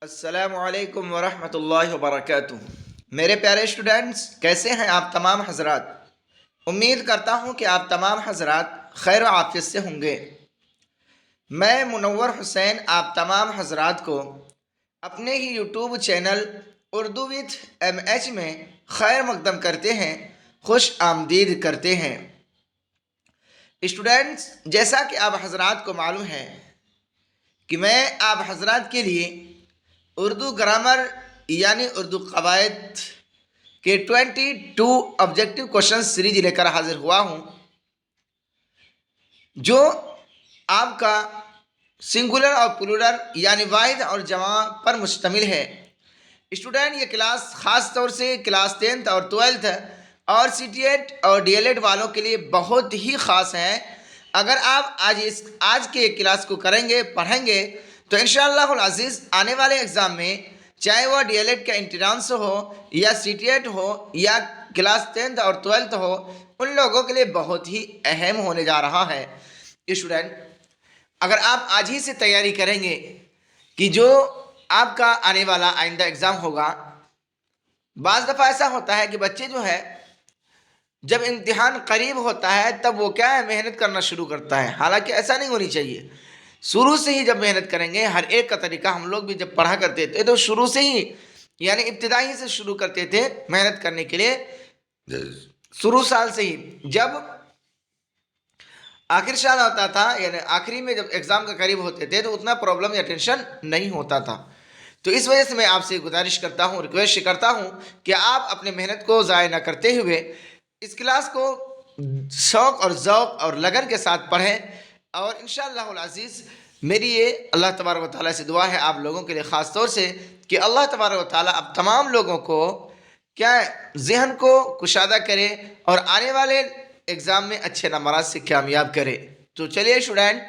अस्सलामुअलैकुम वरहमतुल्लाहि वबरकातुहू। मेरे प्यारे स्टूडेंट्स, कैसे हैं आप तमाम हजरात। उम्मीद करता हूं कि आप तमाम हजरात खैर व आफियत से होंगे। मैं मुनव्वर हुसैन आप तमाम हजरात को अपने ही YouTube channel Urdu with MH में खैर मकदम करते हैं, खुश आमदीद करते हैं। स्टूडेंट्स, जैसा कि आप हजरात को मालूम है कि मैं आप हजरात के लिए उर्दू ग्रामर यानी उर्दू कवायद के 22 ऑब्जेक्टिव क्वेश्चन सीरीज लेकर हाजिर हुआ हूँ, जो आपका सिंगुलर और प्लूरल यानी वाहिद और जमा पर मुश्तमिल है। स्टूडेंट, ये क्लास ख़ास तौर से क्लास 10th और 12th और CTET और DLED वालों के लिए बहुत ही ख़ास है। अगर आप आज के क्लास को करेंगे, पढ़ेंगे, तो इंशाअल्लाह अज़ीज़ आने वाले एग्ज़ाम में, चाहे वह DLED का एंट्रेंस हो या CTET हो या क्लास 10th और 12th हो, उन लोगों के लिए बहुत ही अहम होने जा रहा है। स्टूडेंट, अगर आप आज ही से तैयारी करेंगे कि जो आपका आने वाला आइंदा एग्ज़ाम होगा, बाज़ दफ़ा ऐसा होता है कि बच्चे जो है जब इम्तिहान करीब होता है तब वो क्या है, मेहनत करना शुरू करता है। हालांकि ऐसा नहीं होनी चाहिए। शुरू से ही जब मेहनत करेंगे, हर एक का तरीका, हम लोग भी जब पढ़ा करते थे तो शुरू से ही यानी इब्तिदाई से शुरू करते थे मेहनत करने के लिए। शुरू साल से ही जब आखिर साल होता था यानी आखिरी में जब एग्ज़ाम का करीब होते थे तो उतना प्रॉब्लम या टेंशन नहीं होता था। तो इस वजह से मैं आपसे गुजारिश करता हूँ, रिक्वेस्ट करता हूँ कि आप अपने मेहनत को ज़ाय ना करते हुए इस क्लास को शौक़ और ज़ौक़ और लगन के साथ पढ़ें। और इंशाअल्लाह अज़ीज़ मेरी ये अल्लाह तबारक व तआला से दुआ है आप लोगों के लिए ख़ास तौर से कि अल्लाह तबारक व तआला अब तमाम लोगों को क्या ज़हन को कुशादा करे और आने वाले एग्ज़ाम में अच्छे नंबरात से कामयाब करे। तो चलिए स्टूडेंट,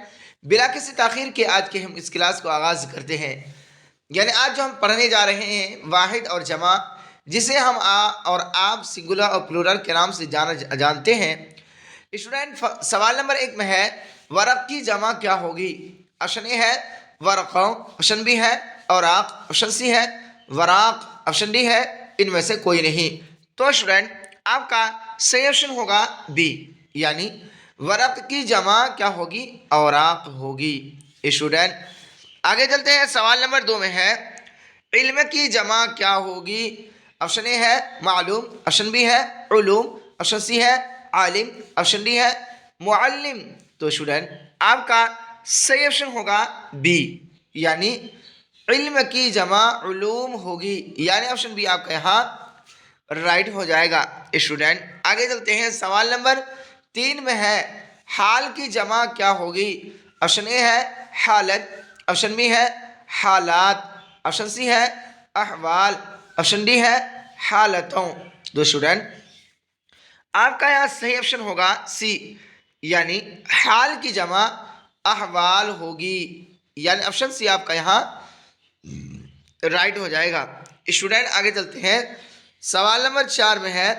बिला किसी ताख़ीर के आज के हम इस क्लास को आगाज़ करते हैं। यानी आज जो हम पढ़ने जा रहे हैं वाहिद और जमा, जिसे हम और आप सिंगुलर और प्लूरल के नाम से जानते हैं। स्टूडेंट, सवाल नंबर 1 में है वरक़ की जमा क्या होगी। ऑप्शन ए है वरक़ों, ऑप्शन बी है औराक़, ऑप्शन सी है वराक़, ऑप्शन डी है इनमें से कोई नहीं। तो स्टूडेंट, आपका सही ऑप्शन होगा बी, यानी वरक़ की जमा क्या होगी, औराक़ होगी। स्टूडेंट, आगे चलते हैं। सवाल नंबर 2 में है इल्म की जमा क्या होगी। ऑप्शन ए है मालूम, ऑप्शन बी है उलूम, ऑप्शन सी है आलिम, ऑप्शन डी है मुअल्लिम। तो स्टूडेंट, आपका सही ऑप्शन होगा बी, यानी इल्म की जमा उलूम होगी, यानी ऑप्शन बी आपका यहाँ राइट हो जाएगा। स्टूडेंट, आगे चलते हैं। सवाल नंबर 3 में है हाल की जमा क्या होगी। ऑप्शन ए है हालत, ऑप्शन बी है हालात, ऑप्शन सी है अहवाल, ऑप्शन डी है हालतों। तो स्टूडेंट, आपका यहाँ सही ऑप्शन होगा सी, यानी हाल की जमा अहवाल होगी, यानी ऑप्शन सी आपका यहाँ राइट हो जाएगा। स्टूडेंट, आगे चलते हैं। सवाल नंबर 4 में है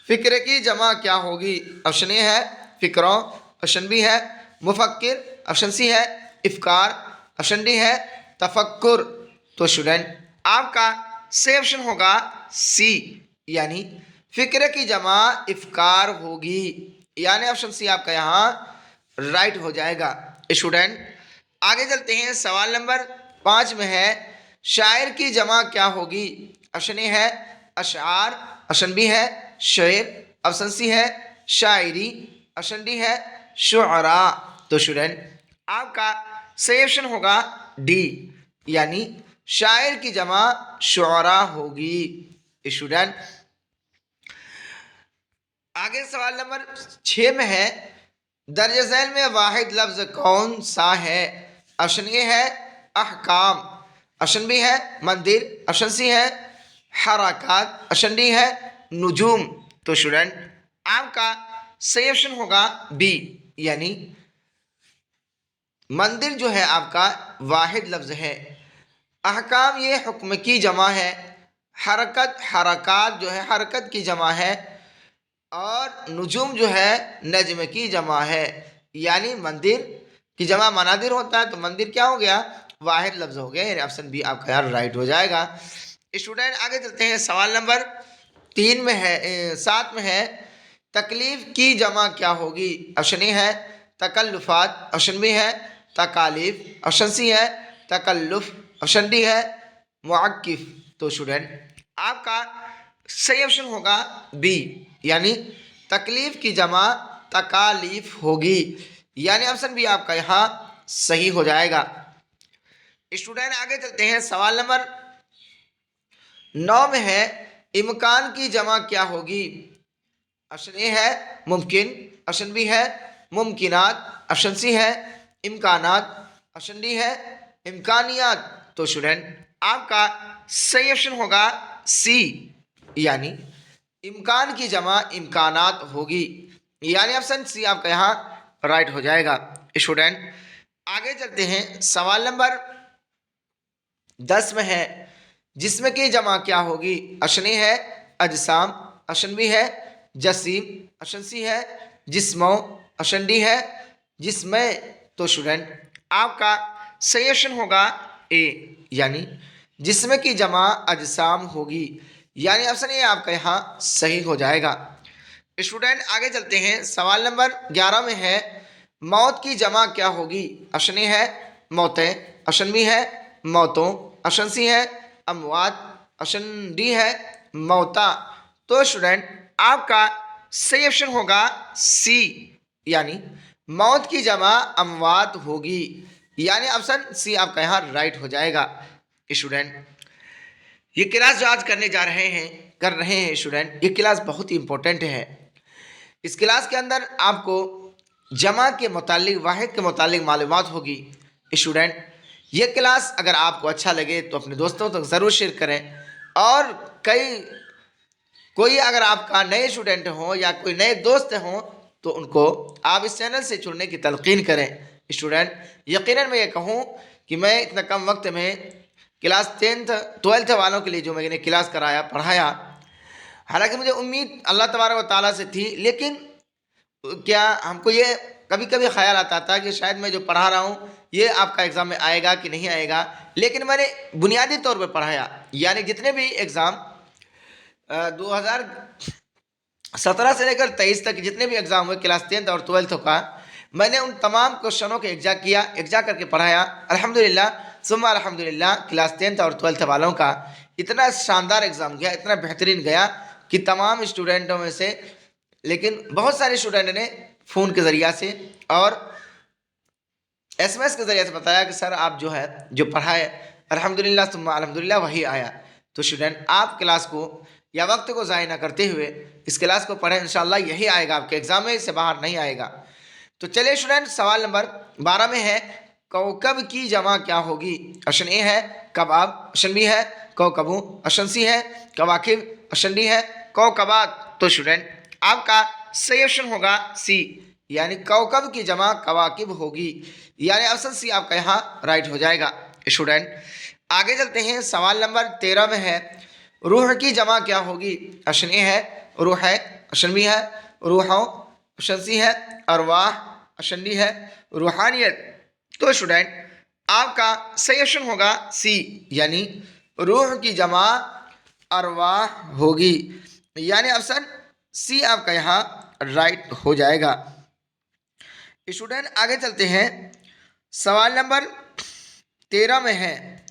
फ़िक्र की जमा क्या होगी। ऑप्शन ए है फ़िक्रों, ऑप्शन बी है मुफक्किर, ऑप्शन सी है इफ़कार, ऑप्शन डी है तफक्कुर। तो स्टूडेंट, आपका सही ऑप्शन होगा सी, यानी फ़िक्र की जमा इफ़कार होगी, यानी ऑप्शन सी आपका यहाँ राइट हो जाएगा। स्टूडेंट, आगे चलते हैं। सवाल नंबर 5 में है शायर की जमा क्या होगी। ऑप्शन ए है अशार, ऑप्शन बी है शेर, ऑप्शन सी है शायरी, ऑप्शन डी है शुअरा। तो स्टूडेंट, आपका सही ऑप्शन होगा डी, यानी शायर की जमा शुअरा होगी। स्टूडेंट, आगे सवाल नंबर 6 में है दर्ज झैल में वाहिद लफ्ज़ कौन सा है। ऑप्शन ए है अहकाम, ऑप्शन बी है मंदिर, ऑप्शन सी है हरकत, ऑप्शन डी है नुजूम। तो स्टूडेंट, आपका सही ऑप्शन होगा बी, यानी मंदिर जो है आपका वाहिद लफ्ज़ है। अहकाम ये हुक्म की जमा है। हरकत हरकात जो है हरकत की जमा है। और नुजूम जो है नजम की जमा है, यानी मंदिर की जमा मनादिर होता है, तो मंदिर क्या हो गया, वाहिद लफ्ज़ हो गया, यानी ऑप्शन बी आपका यार राइट हो जाएगा। स्टूडेंट आगे चलते हैं, सवाल नंबर 3 में है 7 में है, तकलीफ की जमा क्या होगी? ऑप्शन ए है तकल्लुफ़ात, ऑप्शन बी है तकालीफ, ऑप्शन सी है तकल्लुफ़, ऑप्शन डी है मुअक्किफ़। तो स्टूडेंट आपका सही ऑप्शन होगा बी, यानी तकलीफ की जमा तकालीफ होगी, यानी ऑप्शन बी आपका यहाँ सही हो जाएगा। स्टूडेंट आगे चलते हैं, सवाल नंबर 9 में है, इम्कान की जमा क्या होगी? ऑप्शन ए है मुमकिन, ऑप्शन बी है मुमकिनात, ऑप्शन सी है इम्कानात, ऑप्शन डी है इम्कानियात। तो स्टूडेंट आपका सही ऑप्शन होगा सी, यानी इम्कान की जमा इम्कानात होगी, यानी ऑप्शन सी आपका यहाँ राइट हो जाएगा। स्टूडेंट आगे चलते हैं, सवाल नंबर 10 में है, जिसमें की जमा क्या होगी? ऑप्शन ए है अजसाम, ऑप्शन बी है जसीम, ऑप्शन सी है जिस्मों, ऑप्शन डी है जिस्में। तो स्टूडेंट आपका सही ऑप्शन होगा ए, यानी जिस्म की जमा अजसाम होगी, यानी ऑप्शन ए आपका यहाँ सही हो जाएगा। स्टूडेंट आगे चलते हैं, सवाल नंबर 11 में है, मौत की जमा क्या होगी? ऑप्शन ए है मौतें, ऑप्शन बी है मौतों, ऑप्शन सी है अमवात, ऑप्शन डी है मौता। तो स्टूडेंट आपका सही ऑप्शन होगा सी, यानी मौत की जमा अमवात होगी, यानी ऑप्शन सी आपका यहाँ राइट हो जाएगा। स्टूडेंट ये क्लास जो आज करने जा रहे हैं कर रहे हैं स्टूडेंट, ये क्लास बहुत ही इंपॉर्टेंट है। इस क्लास के अंदर आपको जमा के मुतालिक, वाहिद के मुतालिक मालूमात होगी। स्टूडेंट ये क्लास अगर आपको अच्छा लगे तो अपने दोस्तों तक ज़रूर शेयर करें, और कोई अगर आपका नए स्टूडेंट हो या कोई नए दोस्त हों तो उनको आप इस चैनल से जुड़ने की तलकीन करें। स्टूडेंट यकीनन मैं ये कहूँ कि मैं इतना कम वक्त में क्लास 10th 12th वालों के लिए जो मैंने क्लास कराया पढ़ाया, हालांकि मुझे उम्मीद अल्लाह तबारक व तआला से थी, लेकिन क्या हमको ये कभी कभी ख्याल आता था कि शायद मैं जो पढ़ा रहा हूँ ये आपका एग्ज़ाम में आएगा कि नहीं आएगा, लेकिन मैंने बुनियादी तौर पर पढ़ाया, यानी जितने भी एग्ज़ाम 2017 से लेकर 23 तक जितने भी एग्ज़ाम हुए क्लास 10th और 12th का, मैंने उन तमाम क्वेश्चनों के एग्जा करके पढ़ाया। अल्हम्दुलिल्लाह सुम्मा अल्हम्दुलिल्लाह, क्लास 10th और 12th वालों का इतना शानदार एग्ज़ाम गया, इतना बेहतरीन गया कि तमाम स्टूडेंटों में से, लेकिन बहुत सारे स्टूडेंट ने फ़ोन के ज़रिया से और SMS के ज़रिए से बताया कि सर आप जो है जो पढ़ाए अल्हम्दुलिल्लाह सुम्मा अल्हम्दुलिल्लाह वही आया। तो स्टूडेंट आप क्लास को या वक्त को ज़ाया ना करते हुए इस क्लास को पढ़ें, इंशाल्लाह यही आएगा आपके एग्ज़ाम में, इससे बाहर नहीं आएगा। तो चलिए स्टूडेंट सवाल नंबर 12 में है, कौकब की जमा क्या होगी? ऑप्शन ए है कबाब, ऑप्शन बी है कौकबू, ऑप्शन सी है कवाकिब, ऑप्शन डी है कौकबात। तो स्टूडेंट आपका सही ऑप्शन होगा सी, यानी कौकब की जमा कवाकिब होगी, यानी ऑप्शन सी आपका यहाँ राइट हो जाएगा। स्टूडेंट आगे चलते हैं, सवाल नंबर 13 में है, रूह की जमा क्या होगी? ऑप्शन ए है रूह है, ऑप्शन बी है रूहों, ऑप्शन सी है अरवाह, ऑप्शन डी है रूहानियत। तो स्टूडेंट आपका सही ऑप्शन होगा सी, यानी रूह की जमा अरवाह होगी, यानी ऑप्शन सी आपका यहाँ राइट हो जाएगा। स्टूडेंट आगे चलते हैं, सवाल नंबर 13 में है,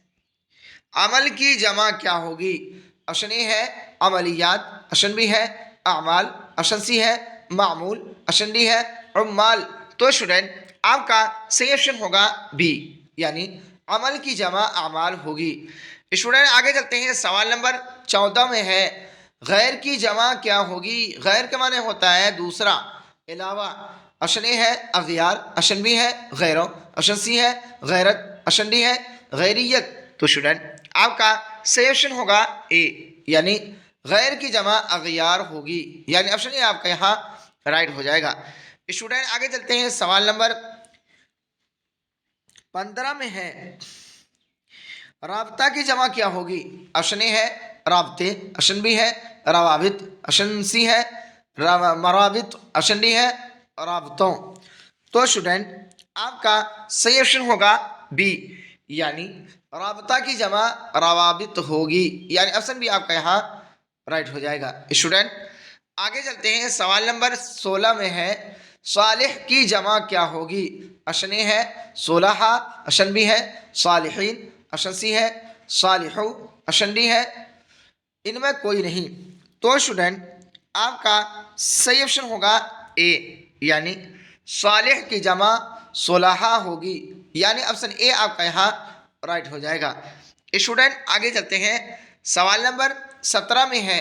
अमल की जमा क्या होगी? ऑप्शन ए है अमलियात, ऑप्शन बी है अमाल, ऑप्शन सी है मामूल, ऑप्शन डी है उम्माल। तो स्टूडेंट आपका सही ऑप्शन होगा बी, यानी अमल की जमा अमाल होगी। स्टूडेंट आगे चलते हैं, सवाल नंबर 14 में है, गैर की जमा क्या होगी? गैर के माने होता है दूसरा, अलावा। ऑप्शन ए है अगियार, ऑप्शन बी है गैरों, ऑप्शन सी है गैरत, ऑप्शन डी है गैरियत। तो स्टूडेंट आपका सही ऑप्शन होगा ए, यानी गैर की जमा अगियार होगी, यानी ऑप्शन ए आपका यहाँ राइट हो जाएगा। स्टूडेंट आगे चलते हैं, सवाल नंबर 15 में है, राबता की जमा क्या होगी? ऑप्शन ए है राबते, ऑप्शन बी है रवाबित, ऑप्शन सी है मराबित, ऑप्शन डी है राबतों। तो स्टूडेंट आपका सही ऑप्शन होगा बी, यानी राबता की जमा रवाबित होगी, यानी ऑप्शन बी आपका यहाँ राइट हो जाएगा। स्टूडेंट आगे चलते हैं, सवाल नंबर 16 में है सालिह की जमा क्या होगी। ऑप्शन ए है सोलहा, ऑप्शन बी है सालिहीन, ऑप्शन सी है सालिहू, ऑप्शन डी है इनमें कोई नहीं। तो स्टूडेंट आपका सही ऑप्शन होगा ए, यानी सालिह की जमा सोलहा होगी, यानी ऑप्शन ए आपका यहाँ राइट हो जाएगा। स्टूडेंट आगे चलते हैं, सवाल नंबर 17 में है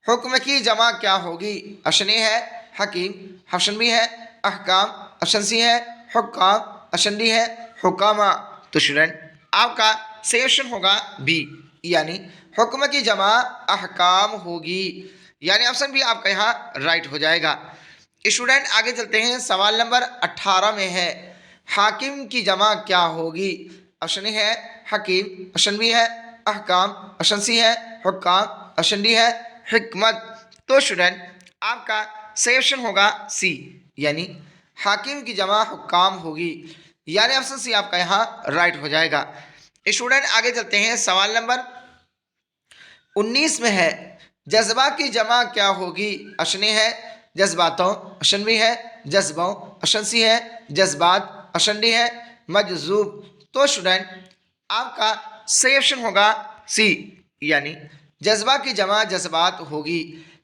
हुक्म की जमा क्या होगी। ऑप्शन ए है हकीम, ऑप्शन बी है अहकाम, ऑप्शन सी है हुक्काम, ऑप्शन डी है हुकामा। तो स्टूडेंट आपका सही ऑप्शन होगा बी, यानी हुक्म की जमा अहकाम होगी, यानी ऑप्शन बी आपका यहाँ राइट हो जाएगा। स्टूडेंट आगे चलते हैं, सवाल नंबर 18 में है हाकिम की जमा क्या होगी। ऑप्शन ए है हकीम, ऑप्शन बी है अहकाम, ऑप्शन सी है हुक्काम, ऑप्शन डी है हिकमत। तो स्टूडेंट आपका सही ऑप्शन होगा सी, यानी हाकिम की जमा हुक्काम होगी, यानी ऑप्शन सी आपका यहाँ राइट हो जाएगा। स्टूडेंट आगे चलते हैं, सवाल नंबर 19 में है जज्बा की जमा क्या होगी। ऑप्शन ए है जज्बातों, ऑप्शन बी है जज्बों, ऑप्शन सी है जज्बात, ऑप्शन डी है मजजूब। तो स्टूडेंट आपका सही ऑप्शन होगा सी, यानी जज्बा की जमा जज्बात होगी,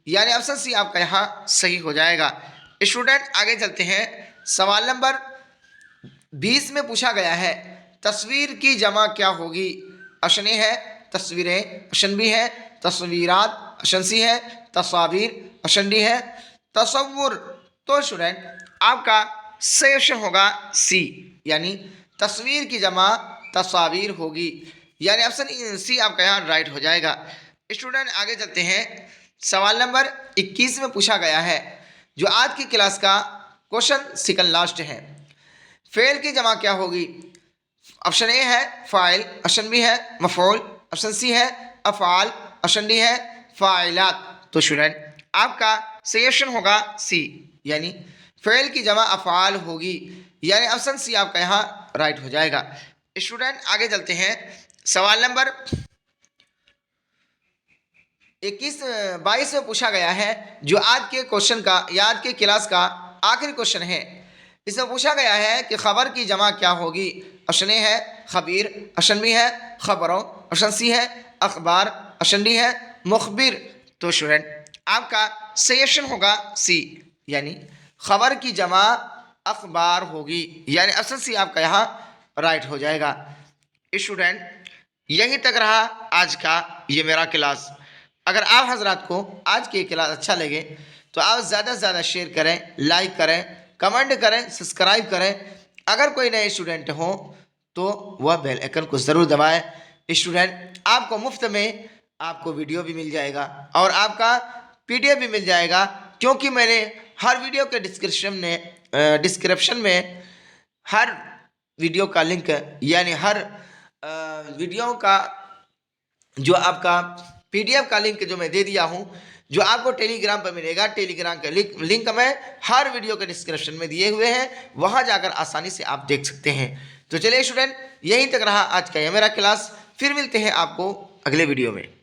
यानी ऑप्शन सी आपका यहाँ सही हो जाएगा। स्टूडेंट आगे चलते हैं, सवाल नंबर 20 में पूछा गया है तस्वीर की जमा क्या होगी। ऑप्शन ए है तस्वीरें, ऑप्शन बी है तस्वीरात, ऑप्शन सी है तस्वीर, ऑप्शन डी है तस्वुर। तो स्टूडेंट आपका सही ऑप्शन होगा सी, यानी तस्वीर की जमा तस्वीर होगी, यानी ऑप्शन सी आपका यहाँ राइट हो जाएगा। स्टूडेंट आगे चलते हैं, सवाल नंबर 21 में पूछा गया है जो आज की क्लास का क्वेश्चन सेकंड लास्ट है, फेल की जमा क्या होगी। ऑप्शन ए है फ़ाइल, ऑप्शन बी है मफ़ऊल, ऑप्शन सी है अफ़आल, ऑप्शन डी है फ़ाइलात। तो स्टूडेंट आपका सही ऑप्शन होगा सी, यानी फेल की जमा अफ़आल होगी, यानी ऑप्शन सी आपका यहाँ राइट हो जाएगा। स्टूडेंट आगे चलते हैं, सवाल नंबर 22 में पूछा गया है जो आज के क्वेश्चन का या आज के क्लास का आखिरी क्वेश्चन है। इसमें पूछा गया है कि खबर की जमा क्या होगी। ऑप्शन ए है खबीर, ऑप्शन बी है खबरों, ऑप्शन सी है अखबार, ऑप्शन डी है मुखबिर। तो स्टूडेंट आपका सही ऑप्शन होगा सी, यानी खबर की जमा अखबार होगी, यानी ऑप्शन सी आपका यहाँ राइट हो जाएगा। स्टूडेंट यहीं तक रहा आज का ये मेरा क्लास। अगर आप हजरात को आज की क्लास अच्छा लगे तो आप ज़्यादा से ज़्यादा शेयर करें, लाइक करें, कमेंट करें, सब्सक्राइब करें। अगर कोई नए स्टूडेंट हो तो वह बेल आइकन को ज़रूर दबाएं। स्टूडेंट आपको मुफ्त में आपको वीडियो भी मिल जाएगा और आपका PDF भी मिल जाएगा, क्योंकि मैंने हर वीडियो के डिस्क्रिप्शन में हर वीडियो का लिंक, यानी हर वीडियो का जो आपका PDF का लिंक जो मैं दे दिया हूँ, जो आपको टेलीग्राम पर मिलेगा। टेलीग्राम का लिंक मैं हर वीडियो के डिस्क्रिप्शन में दिए हुए हैं, वहाँ जाकर आसानी से आप देख सकते हैं। तो चलिए स्टूडेंट यहीं तक रहा आज का यह मेरा क्लास, फिर मिलते हैं आपको अगले वीडियो में।